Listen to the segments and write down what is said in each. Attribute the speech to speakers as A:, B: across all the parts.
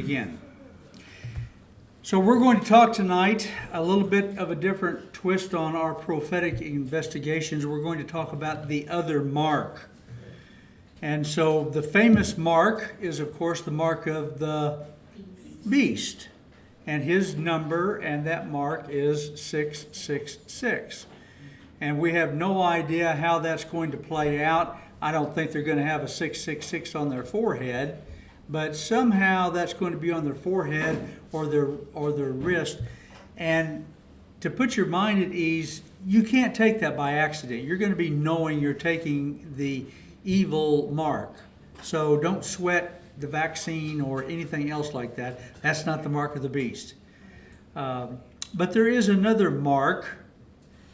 A: begin. So we're going to talk tonight a little bit of a different twist on our prophetic investigations. We're going to talk about the other mark. And so the famous mark is, of course, the mark of the beast. And his number and that mark is 666. And we have no idea how that's going to play out. I don't think they're going to have a 666 on their forehead, but somehow that's going to be on their forehead or their wrist. And to put your mind at ease, you can't take that by accident. You're going to be knowing you're taking the evil mark. So don't sweat the vaccine or anything else like that. That's not the mark of the beast. But there is another mark,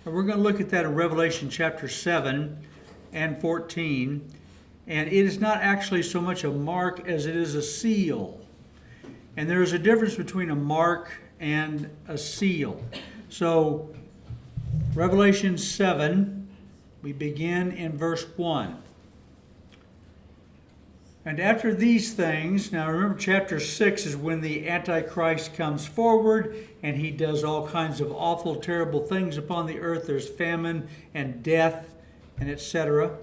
A: and we're going to look at that in Revelation chapter 7 and 14. And it is not actually so much a mark as it is a seal. And there is a difference between a mark and a seal. So, Revelation 7, we begin in verse 1. And after these things, now remember chapter 6 is when the Antichrist comes forward and he does all kinds of awful, terrible things upon the earth. There's famine and death and etc.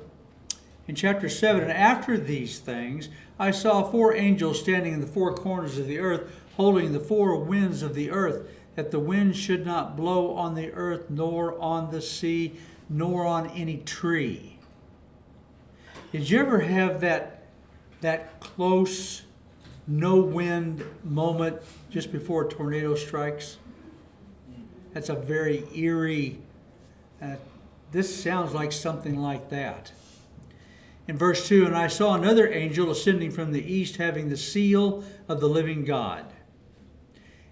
A: In chapter 7, and after these things, I saw 4 angels standing in the 4 corners of the earth, holding the 4 winds of the earth, that the wind should not blow on the earth, nor on the sea, nor on any tree. Did you ever have that close, no wind moment just before a tornado strikes? That's a very eerie, this sounds like something like that. In verse 2, and I saw another angel ascending from the east, having the seal of the living God.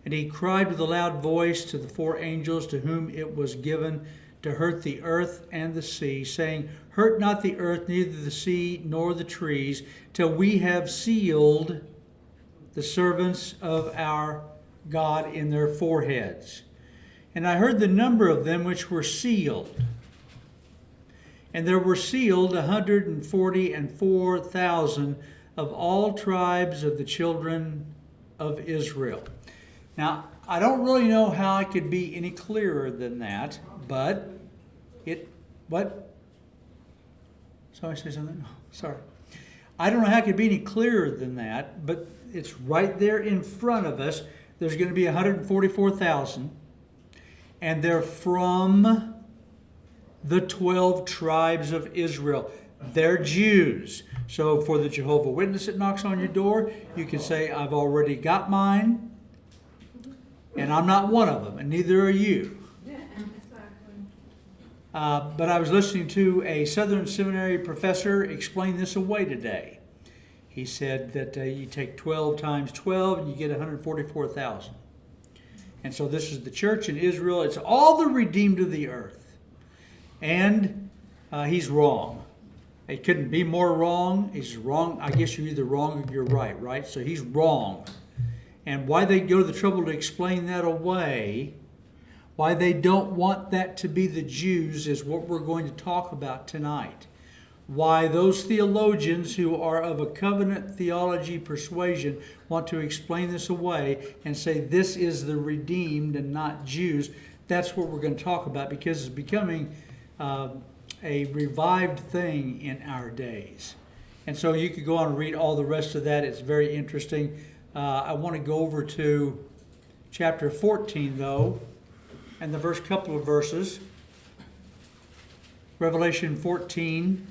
A: And he cried with a loud voice to the 4 angels to whom it was given to hurt the earth and the sea, saying, hurt not the earth, neither the sea, nor the trees, till we have sealed the servants of our God in their foreheads. And I heard the number of them which were sealed. And there were sealed 144,000 of all tribes of the children of Israel. Now, I don't really know how it could be any clearer than that, but what? Somebody say something? No, sorry. I don't know how it could be any clearer than that, but it's right there in front of us. There's going to be 144,000, and they're from the 12 tribes of Israel. They're Jews. So for the Jehovah's Witness that knocks on your door, you can say, I've already got mine, and I'm not one of them, and neither are you. But I was listening to a Southern Seminary professor explain this away today. He said that you take 12 times 12 and you get 144,000. And so this is the church in Israel. It's all the redeemed of the earth. And he's wrong. It couldn't be more wrong. He's wrong. I guess you're either wrong or you're right, right? So he's wrong. And why they go to the trouble to explain that away, why they don't want that to be the Jews, is what we're going to talk about tonight. Why those theologians who are of a covenant theology persuasion want to explain this away and say this is the redeemed and not Jews. That's what we're going to talk about, because it's becoming a revived thing in our days. And so you could go on and read all the rest of that. It's very interesting. I want to go over to chapter 14, though, and the first couple of verses. Revelation 14,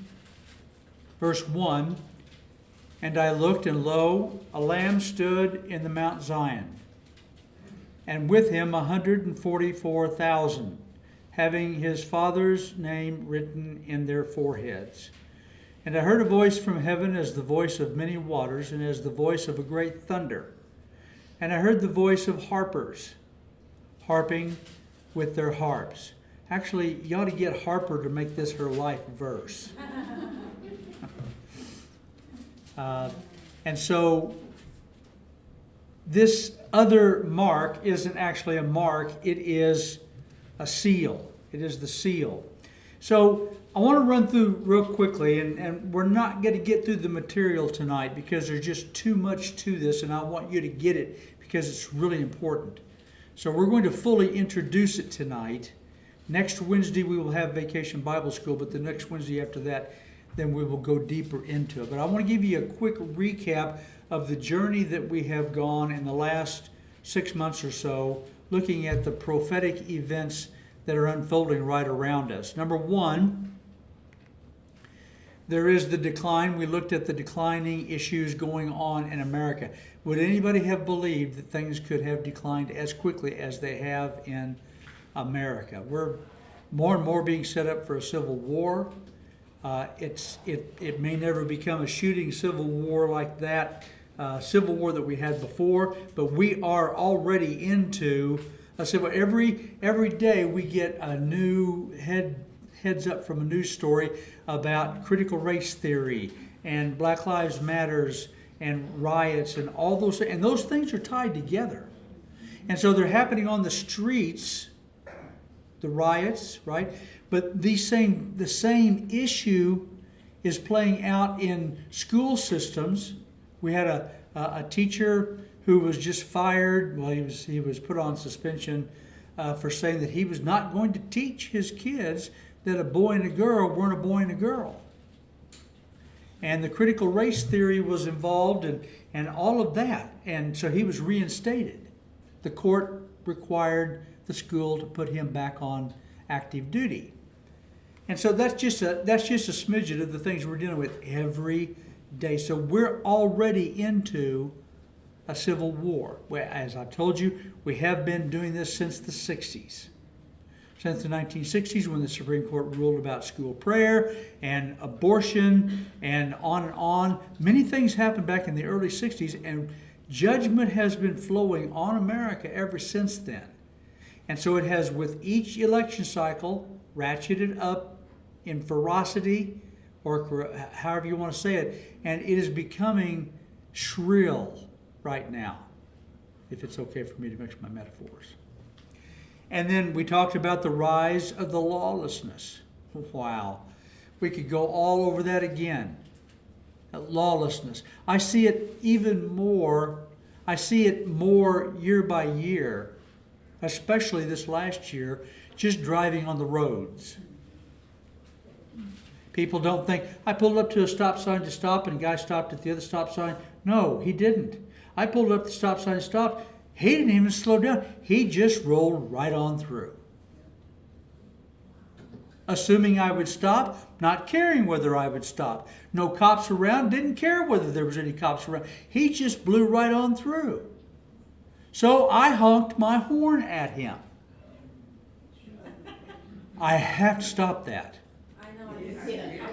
A: verse 1. And I looked, and lo, a lamb stood in the Mount Zion, and with him 144,000, having his Father's name written in their foreheads. And I heard a voice from heaven as the voice of many waters, and as the voice of a great thunder. And I heard the voice of harpers, harping with their harps. Actually, you ought to get Harper to make this her life verse. And so this other mark isn't actually a mark, it is a seal. It is the seal. So I want to run through real quickly, and we're not going to get through the material tonight because there's just too much to this, and I want you to get it because it's really important. So we're going to fully introduce it tonight. Next Wednesday we will have Vacation Bible School, but the next Wednesday after that, then we will go deeper into it. But I want to give you a quick recap of the journey that we have gone in the last 6 months or so, looking at the prophetic events that are unfolding right around us. Number one, there is the decline. We looked at the declining issues going on in America. Would anybody have believed that things could have declined as quickly as they have in America? We're more and more being set up for a civil war. It may never become a shooting civil war like that, civil war that we had before, but we are already into a civil. Every day we get a new heads up from a news story about critical race theory and Black Lives Matters and riots and all those, and those things are tied together. And so they're happening on the streets, the riots, right? But the same issue is playing out in school systems. We had a teacher who was just fired. Well, he was put on suspension for saying that he was not going to teach his kids that a boy and a girl weren't a boy and a girl. And the critical race theory was involved and all of that. And so he was reinstated. The court required the school to put him back on active duty. And so that's just a smidgen of the things we're dealing with every day. So we're already into a civil war. As I've told you, we have been doing this since the 60s. Since the 1960s, when the Supreme Court ruled about school prayer and abortion and on and on. Many things happened back in the early 60s, and judgment has been flowing on America ever since then. And so it has, with each election cycle, ratcheted up in ferocity, or however you want to say it, and it is becoming shrill right now, if it's okay for me to mix my metaphors. And then we talked about the rise of the lawlessness. Wow. We could go all over that again. Lawlessness. I see it even more. I see it more year by year, especially this last year, just driving on the roads. People don't think, I pulled up to a stop sign to stop and a guy stopped at the other stop sign. No, he didn't. I pulled up the stop sign and stopped. He didn't even slow down. He just rolled right on through. Assuming I would stop, not caring whether I would stop. No cops around, didn't care whether there was any cops around. He just blew right on through. So I honked my horn at him. I have to stop that.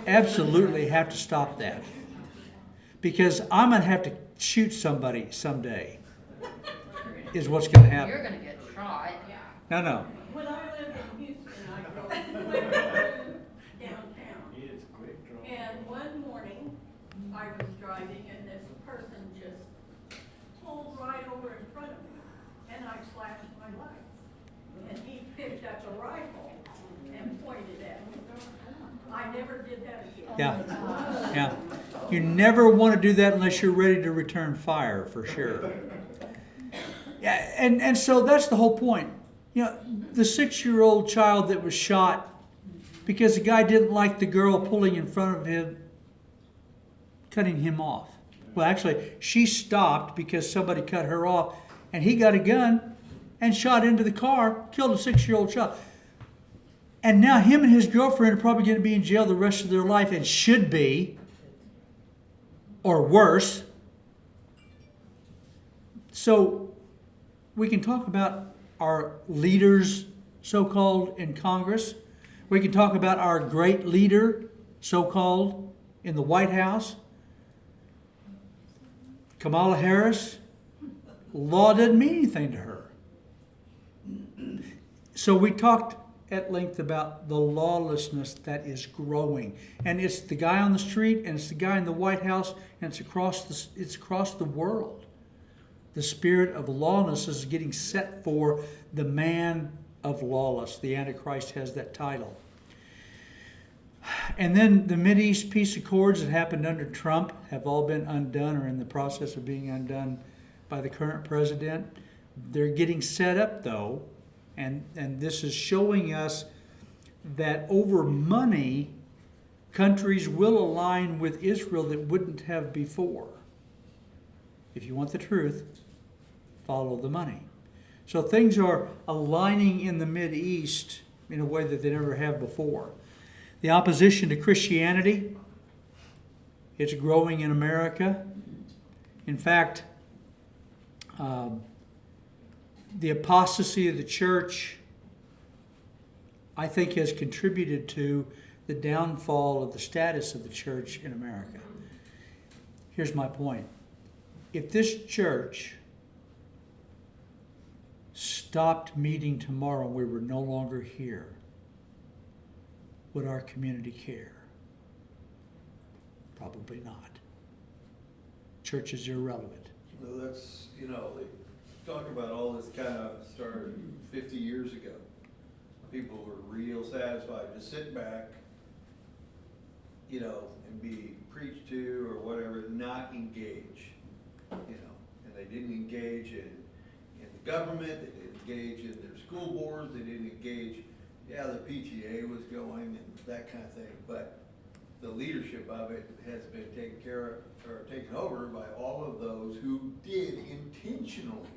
A: Absolutely have to stop that. Because I'm going to have to shoot somebody someday. Is what's going to happen.
B: You're going to get shot.
A: No.
C: When I lived in Houston, I drove downtown. And one morning, I was driving, and this person just pulled right over in front of me, and I flashed my lights. And he picked up a rifle and pointed at me. I never did that again.
A: Yeah. You never want to do that unless you're ready to return fire, for sure. Yeah, and so that's the whole point. You know, the 6-year-old child that was shot because the guy didn't like the girl pulling in front of him, cutting him off. Well, actually, she stopped because somebody cut her off, and he got a gun and shot into the car, killed a 6-year-old child. And now him and his girlfriend are probably going to be in jail the rest of their life, and should be, or worse. So we can talk about our leaders, so-called, in Congress. We can talk about our great leader, so-called, in the White House. Kamala Harris. Law doesn't mean anything to her. So we talked at length about the lawlessness that is growing. And it's the guy on the street, and it's the guy in the White House, and it's across the world. The spirit of lawlessness is getting set for the man of lawless. The Antichrist has that title. And then the Mideast peace accords that happened under Trump have all been undone or in the process of being undone by the current president. They're getting set up, though, and this is showing us that over money, countries will align with Israel that wouldn't have before. If you want the truth, follow the money. So things are aligning in the Mideast in a way that they never have before. The opposition to Christianity, it's growing in America. In fact, the apostasy of the church, I think, has contributed to the downfall of the status of the church in America. Here's my point. If this church stopped meeting tomorrow and we were no longer here, would our community care? Probably not. Church is irrelevant.
B: No, that's, they talk about all this kind of started 50 years ago. People were real satisfied to sit back, and be preached to or whatever, not engage, and they didn't engage in the government, they didn't engage in their school boards, they didn't engage, the PTA was going and that kind of thing, but the leadership of it has been taken over by all of those who did intentionally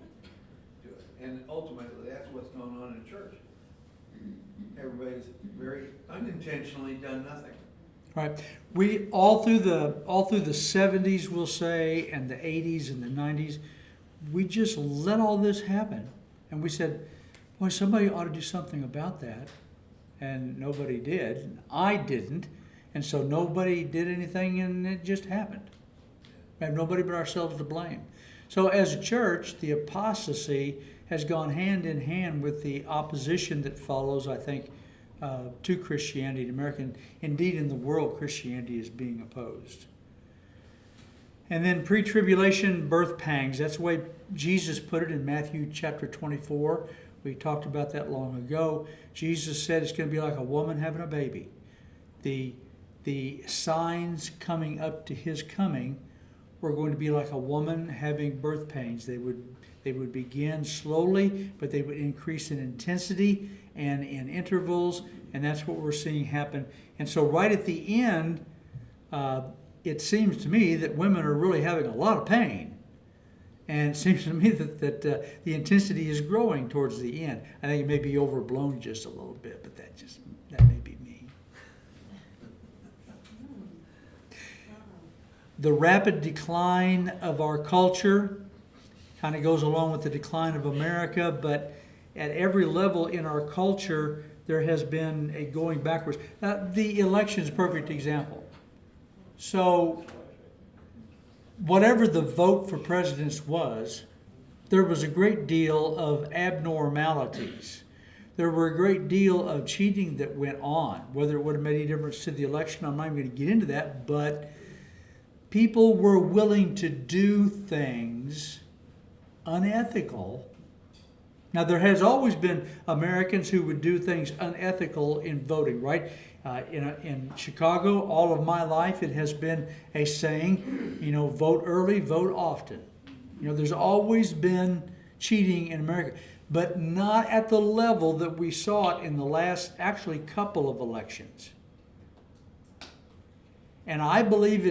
B: do it. And ultimately, that's what's going on in church. Everybody's very unintentionally done nothing.
A: Right. We all through the 70s, we'll say, and the 80s and the 90s, we just let all this happen, and we said, "Boy, somebody ought to do something about that," and nobody did. I didn't, and so nobody did anything, and it just happened. We have nobody but ourselves to blame. So, as a church, the apostasy has gone hand in hand with the opposition that follows, I think, to Christianity in America. And indeed, in the world, Christianity is being opposed. And then pre-tribulation birth pangs. That's the way Jesus put it in Matthew chapter 24. We talked about that long ago. Jesus said it's going to be like a woman having a baby. The signs coming up to his coming were going to be like a woman having birth pains. They would begin slowly, but they would increase in intensity and in intervals, and that's what we're seeing happen. And so right at the end, it seems to me that women are really having a lot of pain. And it seems to me that the intensity is growing towards the end. I think it may be overblown just a little bit, but that may be me. The rapid decline of our culture kind of goes along with the decline of America, but at every level in our culture, there has been a going backwards. The election is a perfect example. So, whatever the vote for presidents was, there was a great deal of abnormalities. There were a great deal of cheating that went on. Whether it would have made any difference to the election, I'm not even going to get into that, but people were willing to do things unethical. Now, there has always been Americans who would do things unethical in voting, right? In Chicago, all of my life, it has been a saying, vote early, vote often. There's always been cheating in America, but not at the level that we saw it in the last, actually, couple of elections. And I believe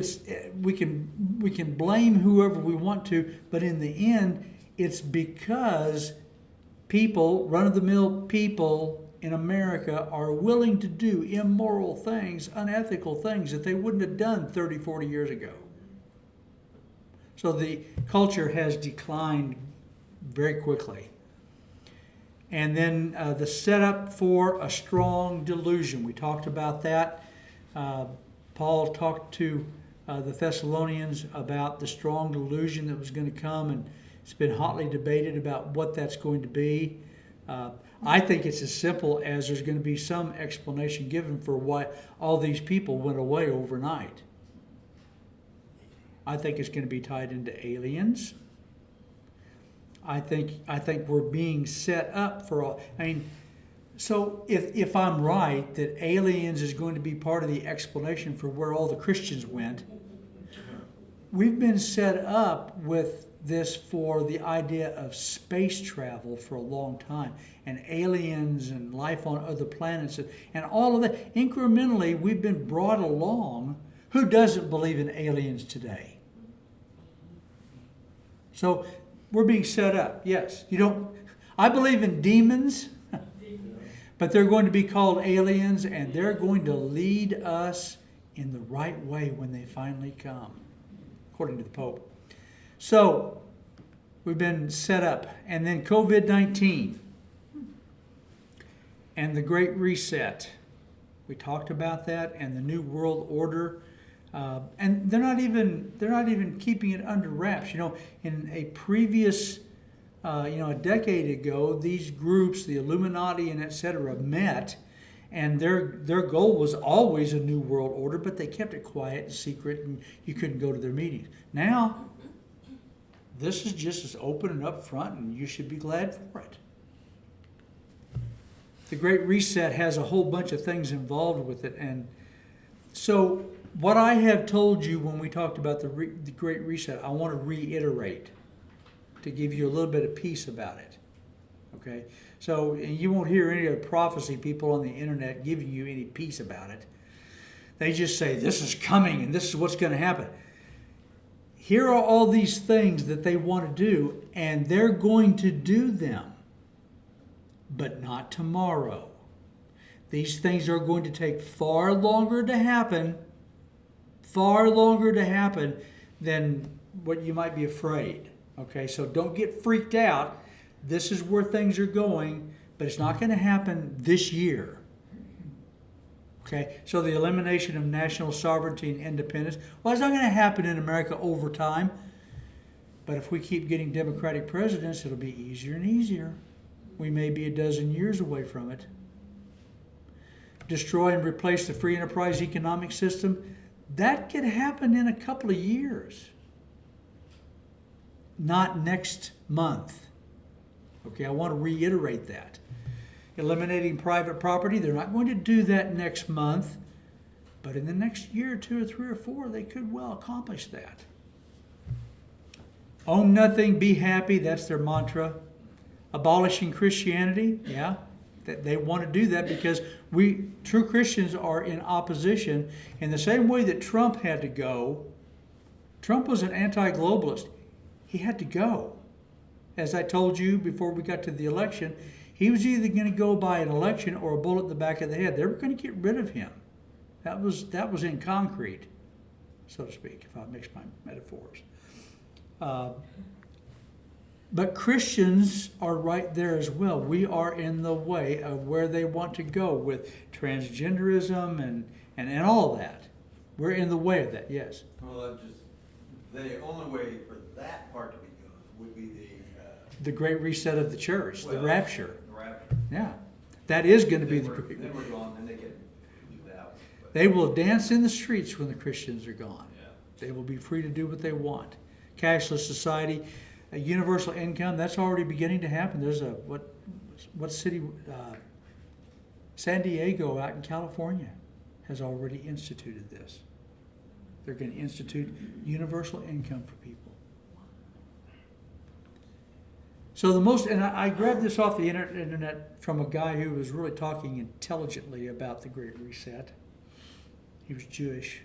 A: we can blame whoever we want to, but in the end, it's because people, run-of-the-mill people in America, are willing to do immoral things, unethical things that they wouldn't have done 30, 40 years ago. So the culture has declined very quickly. And then the setup for a strong delusion. We talked about that. Paul talked to the Thessalonians about the strong delusion that was going to come, and it's been hotly debated about what that's going to be. I think it's as simple as there's going to be some explanation given for why all these people went away overnight. I think it's going to be tied into aliens. I think we're being set up for all. So if I'm right that aliens is going to be part of the explanation for where all the Christians went, we've been set up with this for the idea of space travel for a long time, and aliens and life on other planets and all of that. Incrementally, we've been brought along. Who doesn't believe in aliens today? So we're being set up. Yes, you don't. I believe in demons, but they're going to be called aliens, and they're going to lead us in the right way when they finally come, according to the Pope. So we've been set up. And then COVID-19 and the Great Reset. We talked about that, and the New World Order. And they're not even keeping it under wraps. You know, in a previous, a decade ago, these groups, the Illuminati and etc., met, and their goal was always a new world order, but they kept it quiet and secret, and you couldn't go to their meetings. Now, this is just as open and up front, and you should be glad for it. The Great Reset has a whole bunch of things involved with it, and so what I have told you when we talked about the Great Reset, I want to reiterate to give you a little bit of peace about it. Okay? So you won't hear any of the prophecy people on the internet giving you any peace about it. They just say, this is coming and this is what's going to happen. Here are all these things that they want to do, and they're going to do them, but not tomorrow. These things are going to take far longer to happen than what you might be afraid. Okay, so don't get freaked out. This is where things are going, but it's not going to happen this year. Okay, so the elimination of national sovereignty and independence, well, it's not going to happen in America over time, but if we keep getting Democratic presidents, it'll be easier and easier. We may be a dozen years away from it. Destroy and replace the free enterprise economic system, that could happen in a couple of years. Not next month. Okay, I want to reiterate that. Eliminating private property, they're not going to do that next month, but in the next year, 2 or 3 or 4, they could well accomplish that. Own nothing, be happy, that's their mantra. Abolishing Christianity, yeah, they want to do that because we, true Christians, are in opposition in the same way that Trump had to go. Trump was an anti-globalist. He had to go. As I told you before we got to the election, he was either going to go by an election or a bullet in the back of the head. They were going to get rid of him. That was in concrete, so to speak, if I mix my metaphors. But Christians are right there as well. We are in the way of where they want to go with transgenderism and all that. We're in the way of that, yes.
B: Well, the only way for that part to be good would be
A: the Great Reset of the church, the rapture.
B: The rapture.
A: Yeah. That is going to be the Great
B: Then we're gone, then they can do that. But
A: they will dance in the streets when the Christians are gone.
B: yeah.
A: They will be free to do what they want. Cashless society, a universal income, that's already beginning to happen. There's what city? San Diego out in California has already instituted this. They're going to institute universal income for people. So and I grabbed this off the internet from a guy who was really talking intelligently about the Great Reset. He was Jewish.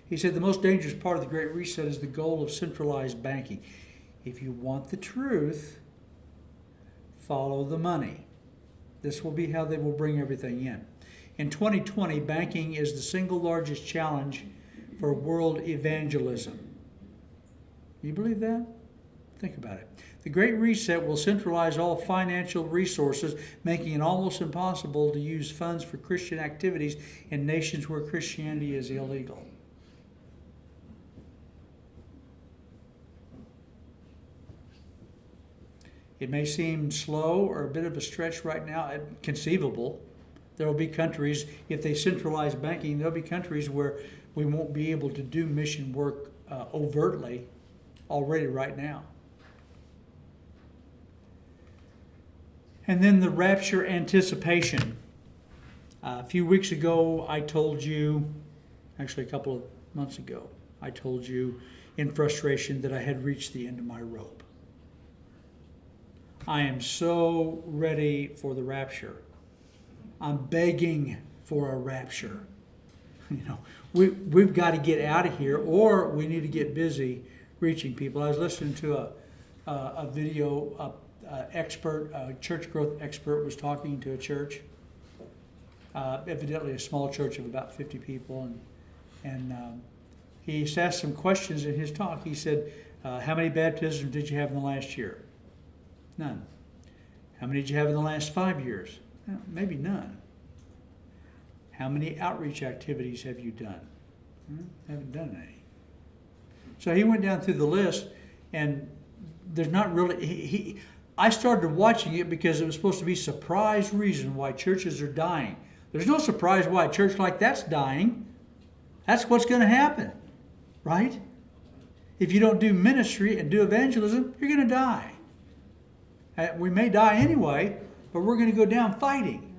A: He said the most dangerous part of the Great Reset is the goal of centralized banking. If you want the truth, follow the money. This will be how they will bring everything in. In 2020, banking is the single largest challenge for world evangelism. You believe that? Think about it. The Great Reset will centralize all financial resources, making it almost impossible to use funds for Christian activities in nations where Christianity is illegal. It may seem slow or a bit of a stretch right now, conceivable. There will be countries, if they centralize banking, there will be countries where we won't be able to do mission work overtly already right now. And then the rapture anticipation. A few weeks ago, I told you, actually a couple of months ago, I told you in frustration that I had reached the end of my rope. I am so ready for the rapture. I'm begging for a rapture. We've got to get out of here, or we need to get busy reaching people. I was listening to a video, a church growth expert was talking to a church, evidently a small church of about 50 people, and he asked some questions in his talk. He said, how many baptisms did you have in the last year? None. How many did you have in the last 5 years? Maybe none. How many outreach activities have you done? Haven't done any. So he went down through the list, and there's not really, I started watching it because it was supposed to be a surprise reason why churches are dying. There's no surprise why a church like that's dying. That's what's going to happen, right? If you don't do ministry and do evangelism, you're going to die. We may die anyway, but we're going to go down fighting.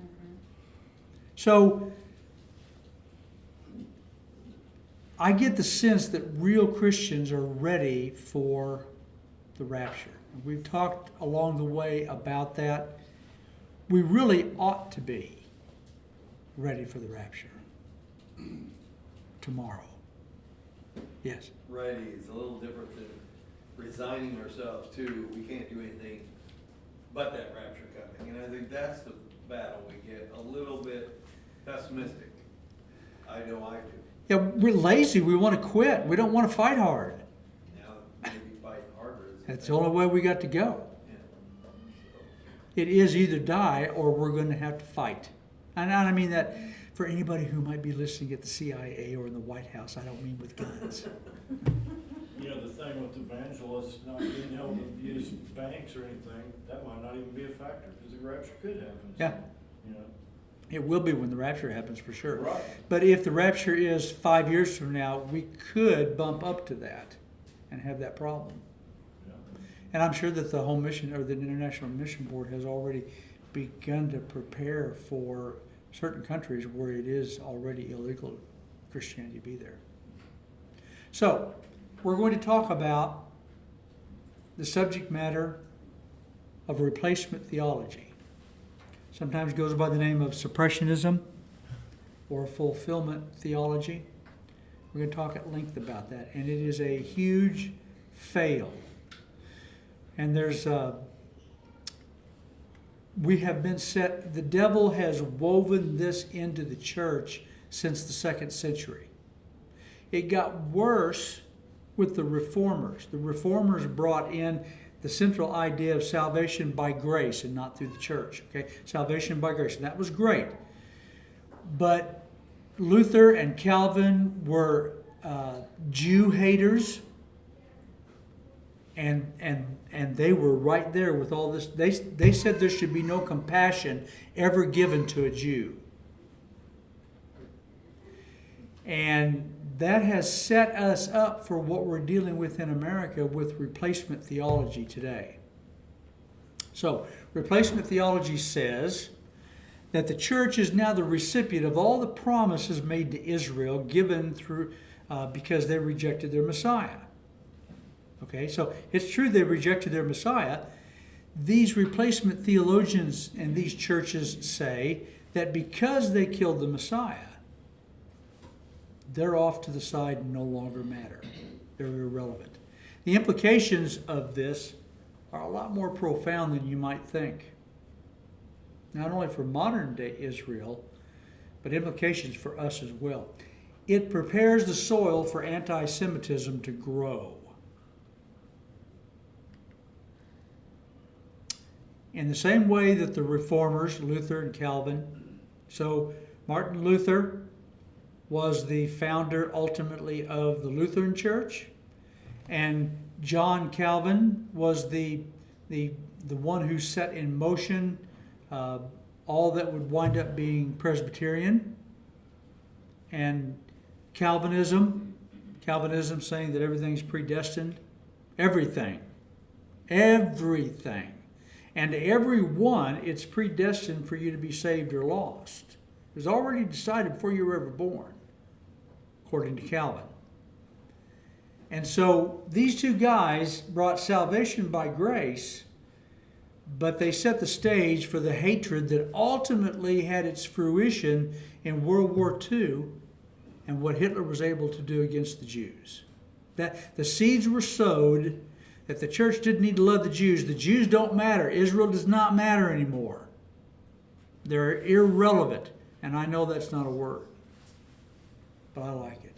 A: So I get the sense that real Christians are ready for the rapture. We've talked along the way about that. We really ought to be ready for the rapture tomorrow. Yes?
B: Ready is a little different than resigning ourselves to, we can't do anything but that rapture coming. And I think that's the battle we get, a little bit pessimistic. I know I do.
A: Yeah, we're lazy. We want to quit. We don't want to fight hard.
B: Now, maybe fight harder.
A: That's the only way we got to go.
B: Yeah. So.
A: It is either die or we're going to have to fight. And I mean that for anybody who might be listening at the CIA or in the White House, I don't mean with guns.
D: You know, the thing with evangelists not being able to use banks or anything, that might not even be a factor, because the rapture could happen.
A: Yeah.
D: You know.
A: It will be when the rapture happens for sure.
D: Right.
A: But if the rapture is 5 years from now, we could bump up to that and have that problem.
D: Yeah.
A: And I'm sure that the Home Mission or the International Mission Board has already begun to prepare for certain countries where it is already illegal Christianity to be there. So, we're going to talk about the subject matter of replacement theology. Sometimes goes by the name of suppressionism or fulfillment theology. We're going to talk at length about that. And it is a huge fail. And we have been set, the devil has woven this into the church since the 2nd century. It got worse with the reformers. The reformers brought in the central idea of salvation by grace and not through the church. Okay, salvation by grace, and that was great. But Luther and Calvin were Jew haters, and they were right there with all this. They said there should be no compassion ever given to a Jew, and that has set us up for what we're dealing with in America with replacement theology today. So, replacement theology says that the church is now the recipient of all the promises made to Israel given through because they rejected their Messiah. Okay, so it's true they rejected their Messiah. These replacement theologians and these churches say that because they killed the Messiah, they're off to the side and no longer matter. They're irrelevant. The implications of this are a lot more profound than you might think. Not only for modern day Israel, but implications for us as well. It prepares the soil for anti-Semitism to grow. In the same way that the reformers, Luther and Calvin, so Martin Luther was the founder ultimately of the Lutheran Church, and John Calvin was the one who set in motion all that would wind up being Presbyterian, and Calvinism saying that everything's predestined, everything, And to every one, it's predestined for you to be saved or lost. It was already decided before you were ever born, according to Calvin. And so these two guys brought salvation by grace, but they set the stage for the hatred that ultimately had its fruition in World War II and what Hitler was able to do against the Jews. That the seeds were sowed that the church didn't need to love the Jews. The Jews don't matter. Israel does not matter anymore. They're irrelevant. And I know that's not a word, but I like it.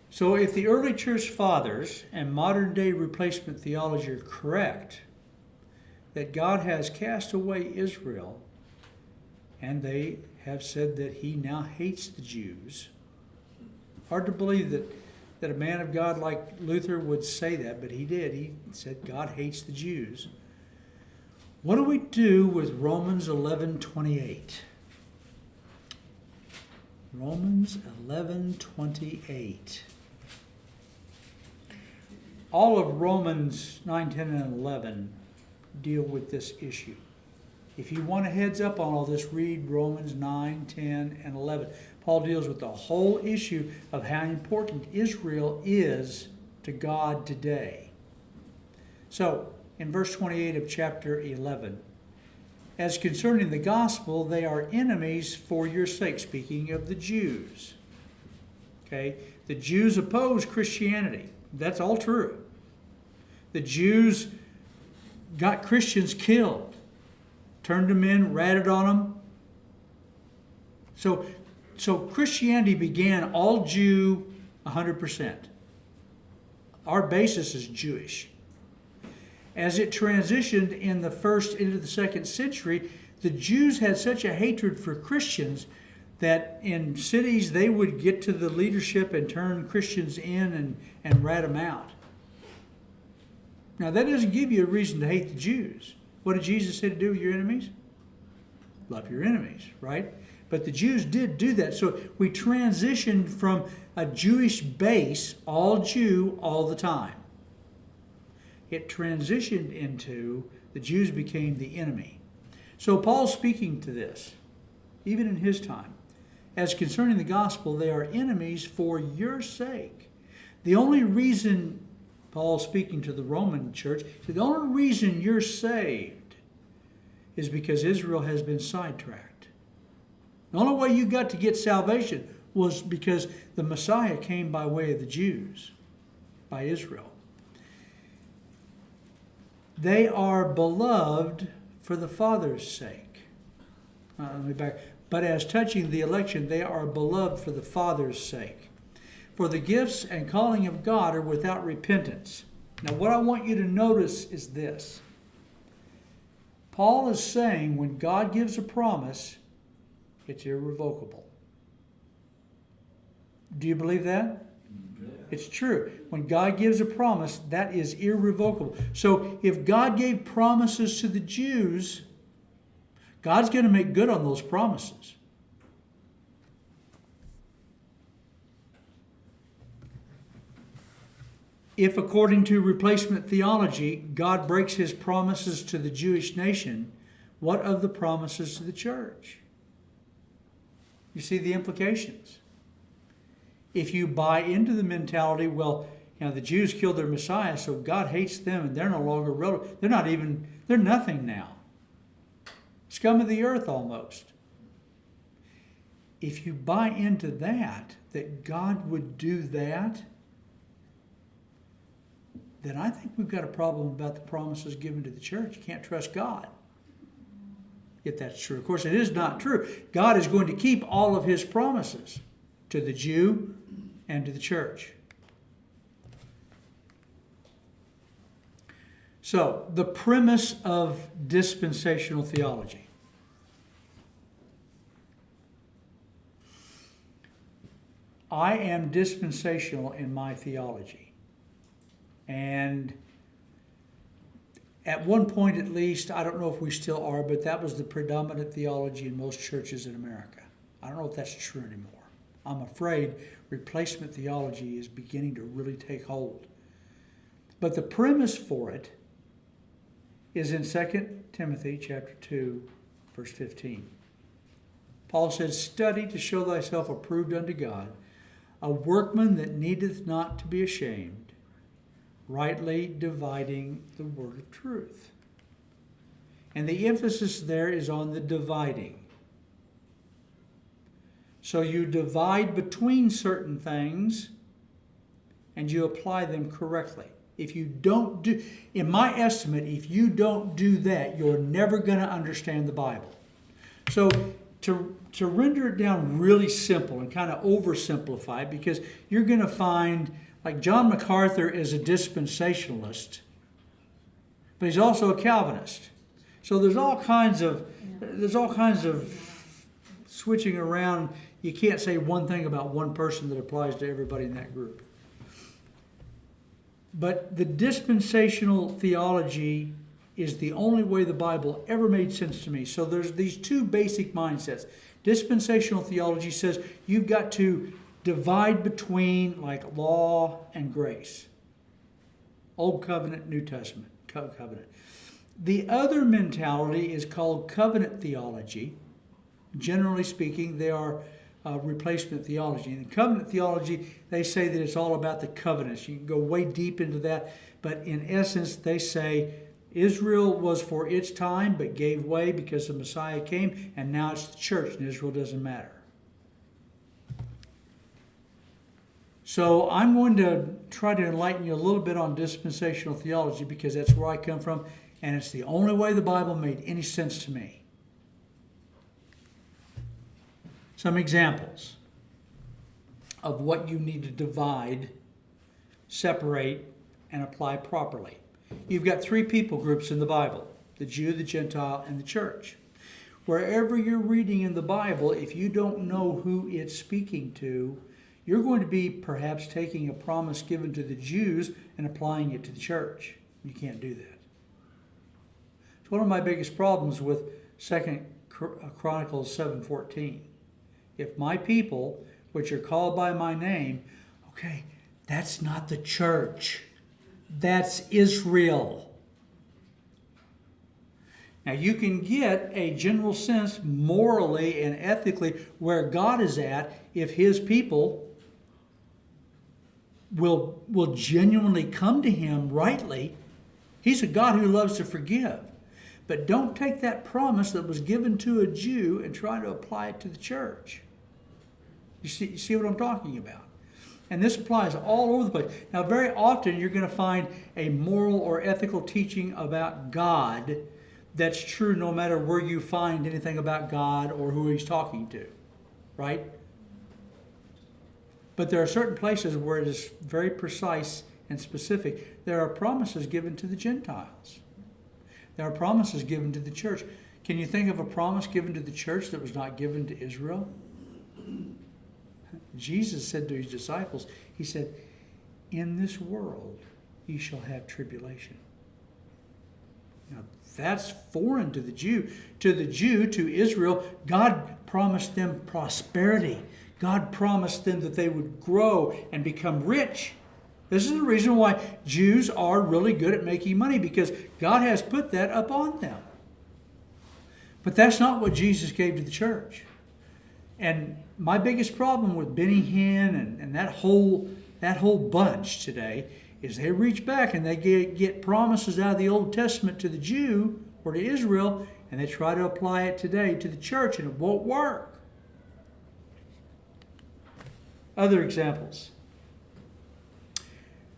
A: So if the early church fathers and modern day replacement theology are correct, that God has cast away Israel, and they have said that he now hates the Jews. Hard to believe that a man of God like Luther would say that, but he did. He said God hates the Jews. What do we do with Romans 11:28? Romans 11:28. All of Romans 9, 10, and 11 deal with this issue. If you want a heads up on all this, read Romans 9, 10, and 11. Paul deals with the whole issue of how important Israel is to God today. So, in verse 28 of chapter 11, as concerning the gospel, they are enemies for your sake, speaking of the Jews. Okay? The Jews oppose Christianity. That's all true. The Jews got Christians killed, turned them in, ratted on them. So Christianity began all Jew 100%. Our basis is Jewish. As it transitioned in the first into the second century, the Jews had such a hatred for Christians that in cities they would get to the leadership and turn Christians in and rat them out. Now that doesn't give you a reason to hate the Jews. What did Jesus say to do with your enemies? Love your enemies, right? But the Jews did do that. So we transitioned from a Jewish base, all Jew, all the time. It transitioned into the Jews became the enemy. So Paul's speaking to this, even in his time. As concerning the gospel, they are enemies for your sake. The only reason, Paul's speaking to the Roman church, the only reason you're saved is because Israel has been sidetracked. The only way you got to get salvation was because the Messiah came by way of the Jews, by Israel. They are beloved for the Father's sake. Let me back. But as touching the election, they are beloved for the Father's sake. For the gifts and calling of God are without repentance. Now what I want you to notice is this. Paul is saying when God gives a promise, it's irrevocable. Do you believe that? Yeah. It's true. When God gives a promise, that is irrevocable. So if God gave promises to the Jews, God's going to make good on those promises. If, according to replacement theology, God breaks his promises to the Jewish nation, what of the promises to the church? You see the implications. If you buy into the mentality, well, the Jews killed their Messiah, so God hates them and they're no longer relevant. They're nothing now. Scum of the earth almost. If you buy into that God would do that, then I think we've got a problem about the promises given to the church. You can't trust God, if that's true. Of course, it is not true. God is going to keep all of his promises to the Jew and to the church. So, the premise of dispensational theology. I am dispensational in my theology. And at one point at least, I don't know if we still are, but that was the predominant theology in most churches in America. I don't know if that's true anymore. I'm afraid replacement theology is beginning to really take hold. But the premise for it is in 2 Timothy chapter 2, verse 15. Paul says, "Study to show thyself approved unto God, a workman that needeth not to be ashamed, rightly dividing the word of truth." And the emphasis there is on the dividing. So you divide between certain things and you apply them correctly. If you don't do, in my estimate, if you don't do that, you're never going to understand the Bible. So to render it down really simple and kind of oversimplify it, because you're going to find, like John MacArthur is a dispensationalist, but he's also a Calvinist. So there's all kinds of switching around. You can't say one thing about one person that applies to everybody in that group. But the dispensational theology is the only way the Bible ever made sense to me. So there's these two basic mindsets. Dispensational theology says you've got to divide between like law and grace. Old Covenant, New Testament, Covenant. The other mentality is called covenant theology. Generally speaking, they are replacement theology. In covenant theology, they say that it's all about the covenants. You can go way deep into that, but in essence, they say Israel was for its time, but gave way because the Messiah came, and now it's the church, and Israel doesn't matter. So I'm going to try to enlighten you a little bit on dispensational theology, because that's where I come from, and it's the only way the Bible made any sense to me. Some examples of what you need to divide, separate, and apply properly. You've got three people groups in the Bible: the Jew, the Gentile, and the church. Wherever you're reading in the Bible, if you don't know who it's speaking to, you're going to be perhaps taking a promise given to the Jews and applying it to the church. You can't do that. It's one of my biggest problems with 2 Chronicles 7:14. If my people, which are called by my name, okay, that's not the church. That's Israel. Now you can get a general sense morally and ethically where God is at if his people will genuinely come to him rightly. He's a God who loves to forgive. But don't take that promise that was given to a Jew and try to apply it to the church. You see what I'm talking about? And this applies all over the place. Now, very often you're going to find a moral or ethical teaching about God that's true no matter where you find anything about God or who he's talking to, right? But there are certain places where it is very precise and specific. There are promises given to the Gentiles. There are promises given to the church. Can you think of a promise given to the church that was not given to Israel? Jesus said to his disciples, he said, "In this world ye shall have tribulation." Now that's foreign to the Jew. To the Jew, to Israel, God promised them prosperity. God promised them that they would grow and become rich. This is the reason why Jews are really good at making money, because God has put that upon them. But that's not what Jesus gave to the church. And my biggest problem with Benny Hinn and that whole bunch today is they reach back and they get promises out of the Old Testament to the Jew or to Israel, and they try to apply it today to the church, and it won't work. Other examples.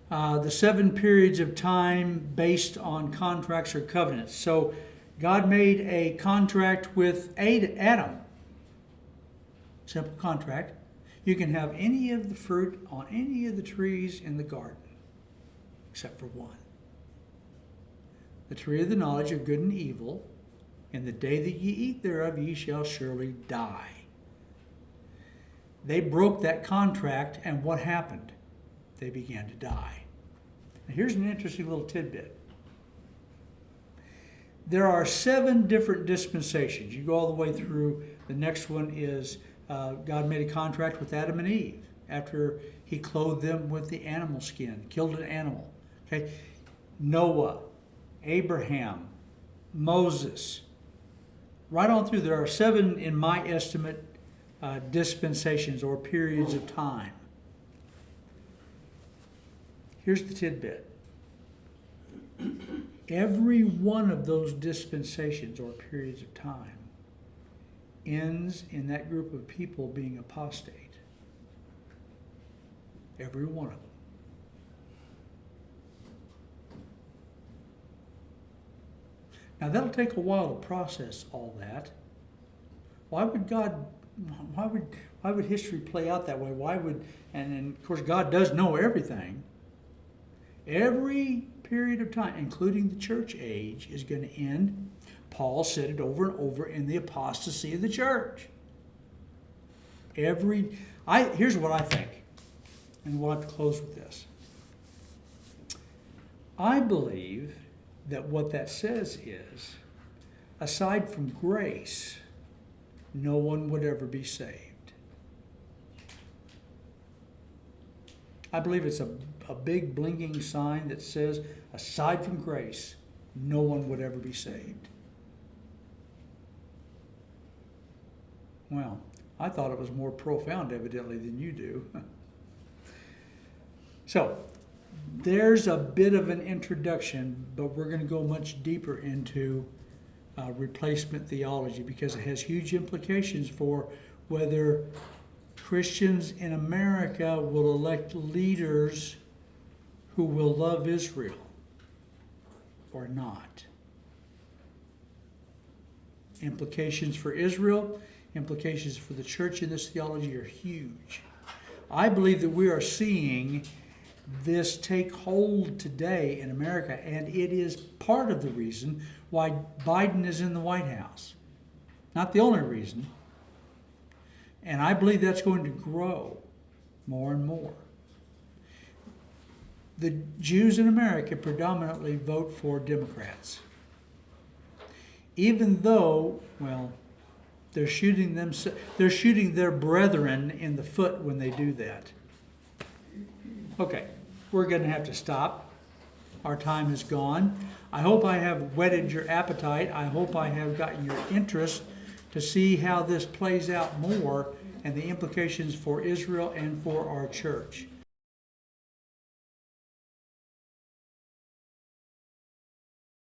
A: The 7 periods of time based on contracts or covenants. So God made a contract with Adam. Simple contract. You can have any of the fruit on any of the trees in the garden, except for one. The tree of the knowledge of good and evil, and the day that ye eat thereof ye shall surely die. They broke that contract, and what happened? They began to die. Now here's an interesting little tidbit. There are 7 different dispensations. You go all the way through. The next one is God made a contract with Adam and Eve after he clothed them with the animal skin, killed an animal. Okay, Noah, Abraham, Moses, right on through. There are 7, in my estimate, dispensations or periods of time. Here's the tidbit. Every one of those dispensations or periods of time ends in that group of people being apostate. Every one of them. Now that'll take a while to process all that. Why would history play out that way? And of course God does know everything. Every period of time, including the church age, is going to end. Paul said it over and over in the apostasy of the church. Here's what I think, and we'll have to close with this. I believe that what that says is, aside from grace, no one would ever be saved. I believe it's a big blinking sign that says, aside from grace, no one would ever be saved. Well, I thought it was more profound, evidently, than you do. So, there's a bit of an introduction, but we're going to go much deeper into replacement theology because it has huge implications for whether Christians in America will elect leaders who will love Israel or not. Implications for Israel, implications for the church in this theology are huge. I believe that we are seeing this take hold today in America, and it is part of the reason why Biden is in the White House. Not the only reason. And I believe that's going to grow more and more. The Jews in America predominantly vote for Democrats. Even though, well, they're shooting their brethren in the foot when they do that. Okay, we're going to have to stop. Our time is gone. I hope I have whetted your appetite. I hope I have gotten your interest to see how this plays out more and the implications for Israel and for our church.